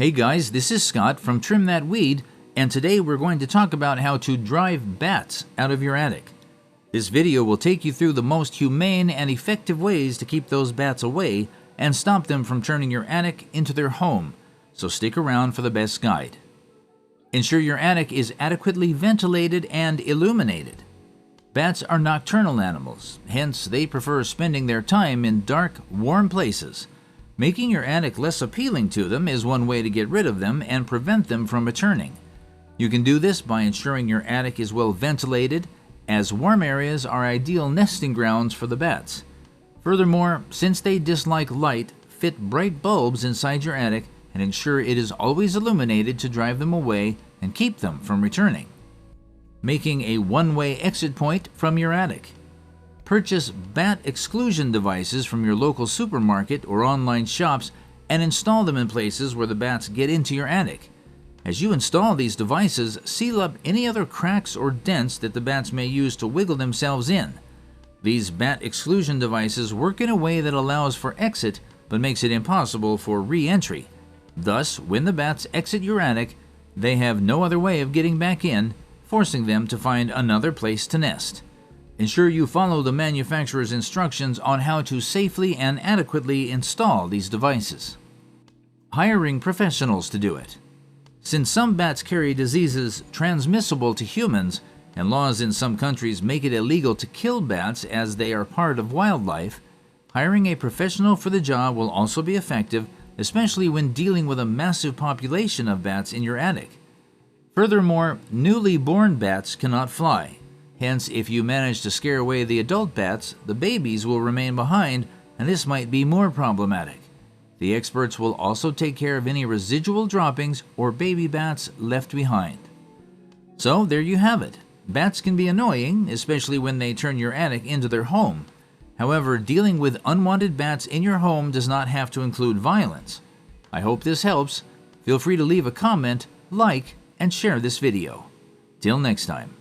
Hey guys, this is Scott from Trim That Weed, and today we're going to talk about how to drive bats out of your attic. This video will take you through the most humane and effective ways to keep those bats away and stop them from turning your attic into their home, so stick around for the best guide. Ensure your attic is adequately ventilated and illuminated. Bats are nocturnal animals, hence they prefer spending their time in dark, warm places. Making your attic less appealing to them is one way to get rid of them and prevent them from returning. You can do this by ensuring your attic is well ventilated, as warm areas are ideal nesting grounds for the bats. Furthermore, since they dislike light, fit bright bulbs inside your attic and ensure it is always illuminated to drive them away and keep them from returning. Making a one-way exit point from your attic. Purchase bat exclusion devices from your local supermarket or online shops and install them in places where the bats get into your attic. As you install these devices, seal up any other cracks or dents that the bats may use to wiggle themselves in. These bat exclusion devices work in a way that allows for exit but makes it impossible for re-entry. Thus, when the bats exit your attic, they have no other way of getting back in, forcing them to find another place to nest. Ensure you follow the manufacturer's instructions on how to safely and adequately install these devices. Hiring professionals to do it. Since some bats carry diseases transmissible to humans, and laws in some countries make it illegal to kill bats as they are part of wildlife, hiring a professional for the job will also be effective, especially when dealing with a massive population of bats in your attic. Furthermore, newly born bats cannot fly. Hence, if you manage to scare away the adult bats, the babies will remain behind, and this might be more problematic. The experts will also take care of any residual droppings or baby bats left behind. So there you have it. Bats can be annoying, especially when they turn your attic into their home. However, dealing with unwanted bats in your home does not have to include violence. I hope this helps. Feel free to leave a comment, like, and share this video. Till next time.